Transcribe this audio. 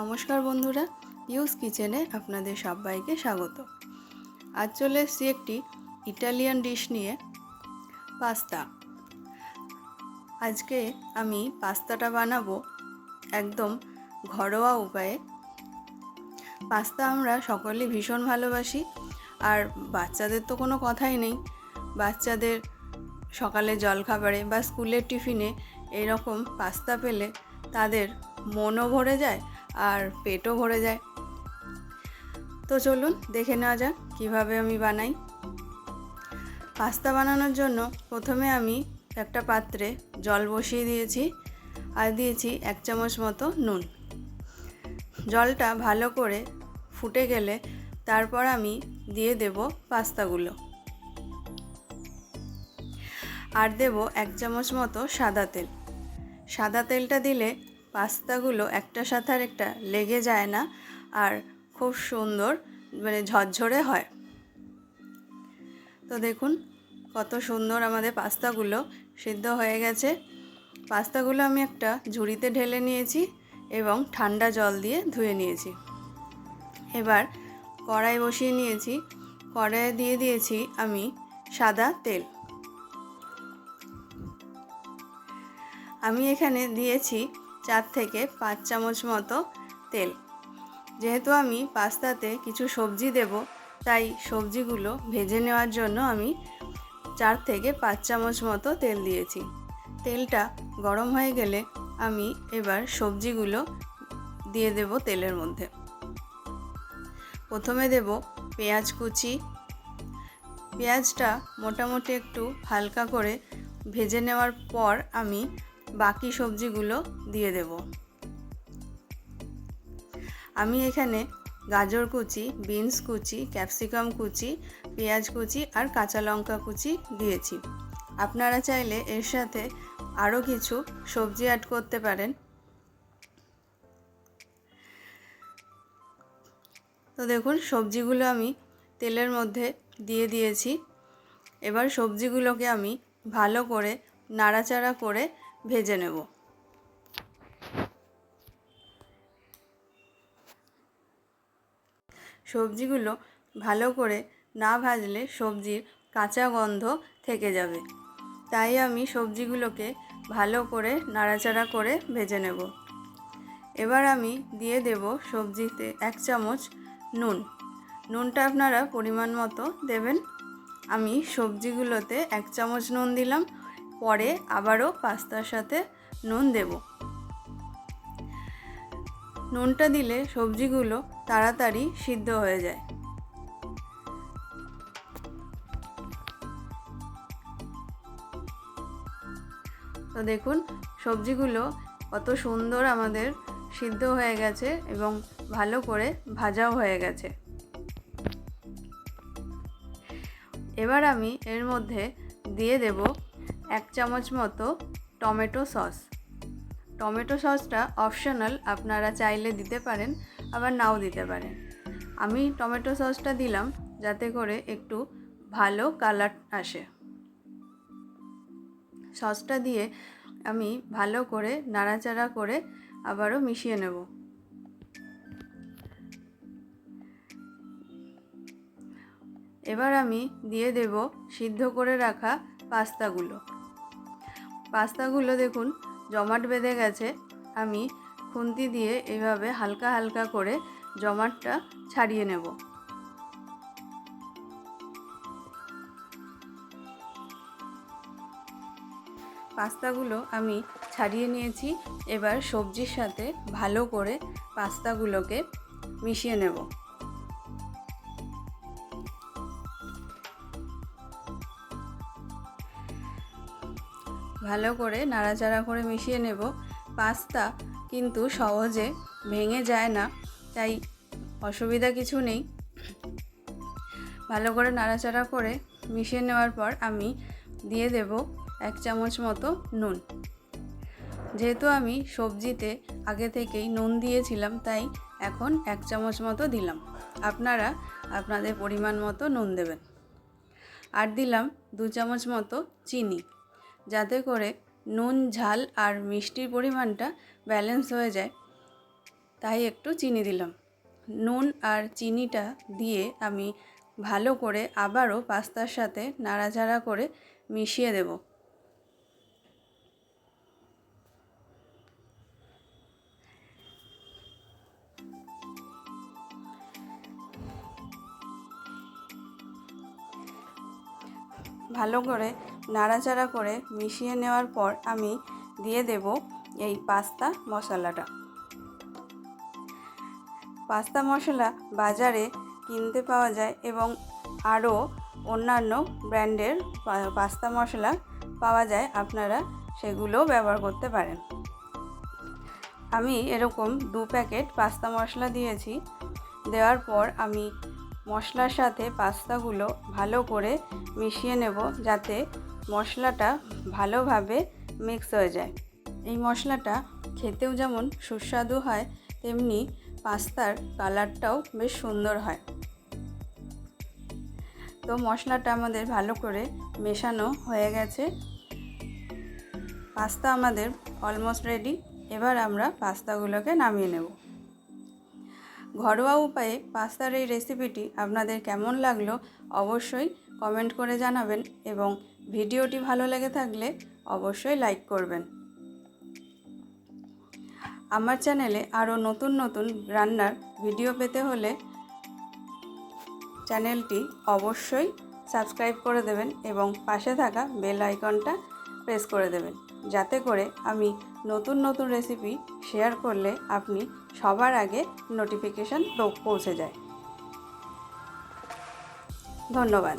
নমস্কার বন্ধুরা, পিউস কিচেনে আপনাদের সবাইকে স্বাগত। আজ চলে এসেছি একটি ইটালিয়ান ডিশ নিয়ে, পাস্তা। আজকে আমি পাস্তাটা বানাবো একদম ঘরোয়া উপায়ে। পাস্তা আমরা সকলেই ভীষণ ভালোবাসি, আর বাচ্চাদের তো কোনো কথাই নেই। বাচ্চাদের সকালে জলখাবারে বা স্কুলের টিফিনে এরকম পাস্তা পেলে তাদের মনও ভরে যায় আর পেটও ভরে যায়। তো চলুন দেখে নেওয়া যাক কীভাবে আমি বানাই। পাস্তা বানানোর জন্য প্রথমে আমি একটা পাত্রে জল বসিয়ে দিয়েছি আর দিয়েছি 1 চামচ মতো নুন। জলটা ভালো করে ফুটে গেলে তারপর আমি দিয়ে দেব পাস্তাগুলো, আর দেব 1 চামচ মতো সাদা তেল। সাদা তেলটা দিলে পাস্তাগুলো একটার সাথে আর একটা লেগে যায় না, আর খুব সুন্দর ঝরঝরে হয়। তো দেখুন কত সুন্দর আমাদের পাস্তাগুলো সিদ্ধ হয়ে গেছে। পাস্তাগুলো আমি একটা ঝুড়িতে ঢেলে নিয়েছি এবং ঠান্ডা জল দিয়ে ধুয়ে নিয়েছি। এবার কড়াই বসিয়ে নিয়েছি, কড়াইয়ে দিয়ে দিয়েছি আমি সাদা তেল। আমি এখানে দিয়েছি 4 থেকে 5 চামচ মতো তেল। যেহেতু আমি পাস্তাতে কিছু সবজি দেব, তাই সবজিগুলো ভেজে নেওয়ার জন্য আমি 4 থেকে 5 চামচ মতো তেল দিয়েছি। তেলটা গরম হয়ে গেলে আমি এবার সবজিগুলো দিয়ে দেব তেলের মধ্যে। প্রথমে দেব পেঁয়াজ কুচি। পেঁয়াজটা মোটামুটি একটু হালকা করে ভেজে নেওয়ার পর আমি বাকি সবজিগুলো দিয়ে দেব। আমি এখানে গাজর কুচি, বিনস কুচি, ক্যাপসিকাম কুচি, পেঁয়াজ কুচি আর কাঁচা লঙ্কা কুচি দিয়েছি। আপনারা চাইলে এর সাথে আরও কিছু সবজি অ্যাড করতে পারেন। তো দেখুন সবজিগুলো আমি তেলের মধ্যে দিয়ে দিয়েছি। এবার সবজিগুলোকে আমি ভালো করে নাড়াচাড়া করে ভেজে নেব। সবজিগুলো ভালো করে না ভাজলে সবজির কাঁচা গন্ধ থেকে যাবে, তাই আমি সবজিগুলোকে ভালো করে নাড়াচাড়া করে ভেজে নেব। এবার আমি দিয়ে দেব সবজিতে 1 চামচ নুন। নুনটা আপনারা পরিমাণ মতো দেবেন। আমি সবজিগুলোতে 1 চামচ নুন দিলাম, পরে আবারও পাস্তার সাথে নুন দেব। নুনটা দিলে সবজিগুলো তাড়াতাড়ি সিদ্ধ হয়ে যায়। তো দেখুন সবজিগুলো কত সুন্দর আমাদের সিদ্ধ হয়ে গেছে এবং ভালো করে ভাজাও হয়ে গেছে। এবার আমি এর মধ্যে দিয়ে দেব 1 চামচ মতো টমেটো সস। টমেটো সসটা অপশনাল, আপনারা চাইলে দিতে পারেন আবার নাও দিতে পারেন। আমি টমেটো সসটা দিলাম যাতে করে একটু ভালো কালার আসে। সসটা দিয়ে আমি ভালো করে নাড়াচাড়া করে আবারও মিশিয়ে নেব। এবার আমি দিয়ে দেব সিদ্ধ করে রাখা পাস্তাগুলো। পাস্তাগুলো দেখুন জমাট বেঁধে গেছে। আমি খুন্তি দিয়ে এইভাবে হালকা হালকা করে জমাটটা ছাড়িয়ে নেব। পাস্তাগুলো আমি ছাড়িয়ে নিয়েছি। এবার সবজির সাথে ভালো করে পাস্তাগুলোকে মিশিয়ে নেব। ভালো করে নাড়াচাড়া করে মিশিয়ে নেব। পাস্তা কিন্তু সহজে ভেঙে যায় না, তাই অসুবিধা কিছু নেই। ভালো করে নাড়াচাড়া করে মিশিয়ে নেওয়ার পর আমি দিয়ে দেব 1 চামচ মতো নুন। যেহেতু আমি সবজিতে আগে থেকেই নুন দিয়েছিলাম, তাই এখন 1 চামচ মতো দিলাম। আপনারা আপনাদের পরিমাণ মতো নুন দেবেন। আর দিলাম 2 চামচ মতো চিনি, যাতে করে নুন, ঝাল আর মিষ্টির পরিমাণটা ব্যালেন্স হয়ে যায়। তাই একটু চিনি দিলাম। নুন আর চিনিটা দিয়ে আমি ভালো করে আবারও পাস্তার সাথে নাড়াচাড়া করে মিশিয়ে দেব। ভালো করে নাড়াচাড়া করে মিশিয়ে নেওয়ার পর আমি দিয়ে দেব এই পাস্তা মশলাটা। পাস্তা মশলা বাজারে কিনতে পাওয়া যায় এবং আরও অন্যান্য ব্র্যান্ডের পাস্তা মশলা পাওয়া যায়, আপনারা সেগুলোও ব্যবহার করতে পারেন। আমি এরকম 2 প্যাকেট পাস্তা মশলা দিয়েছি। দেওয়ার পর আমি মশলার সাথে পাস্তাগুলো ভালো করে মিশিয়ে নেব, যাতে মশলাটা ভালোভাবে মিক্স হয়ে যায়। এই মশলাটা খেতেও যেমন সুস্বাদু হয়, তেমনি পাস্তার কালারটাও বেশ সুন্দর হয়। তো মশলাটা আমাদের ভালো করে মেশানো হয়ে গেছে। পাস্তা আমাদের অলমোস্ট রেডি। এবার আমরা পাস্তাগুলোকে নামিয়ে নেব। ঘরোয়া উপায়ে পাস্তার এই রেসিপিটি আপনাদের কেমন লাগলো অবশ্যই কমেন্ট করে জানাবেন এবং ভিডিওটি ভালো লেগে থাকলে অবশ্যই লাইক করবেন। আমার চ্যানেলে আরও নতুন নতুন রান্নার ভিডিও পেতে হলে চ্যানেলটি অবশ্যই সাবস্ক্রাইব করে দেবেন এবং পাশে থাকা বেল আইকনটা প্রেস করে দেবেন, যাতে করে আমি নতুন নতুন রেসিপি শেয়ার করলে আপনি সবার আগে নোটিফিকেশান পৌঁছে যায়। ধন্যবাদ।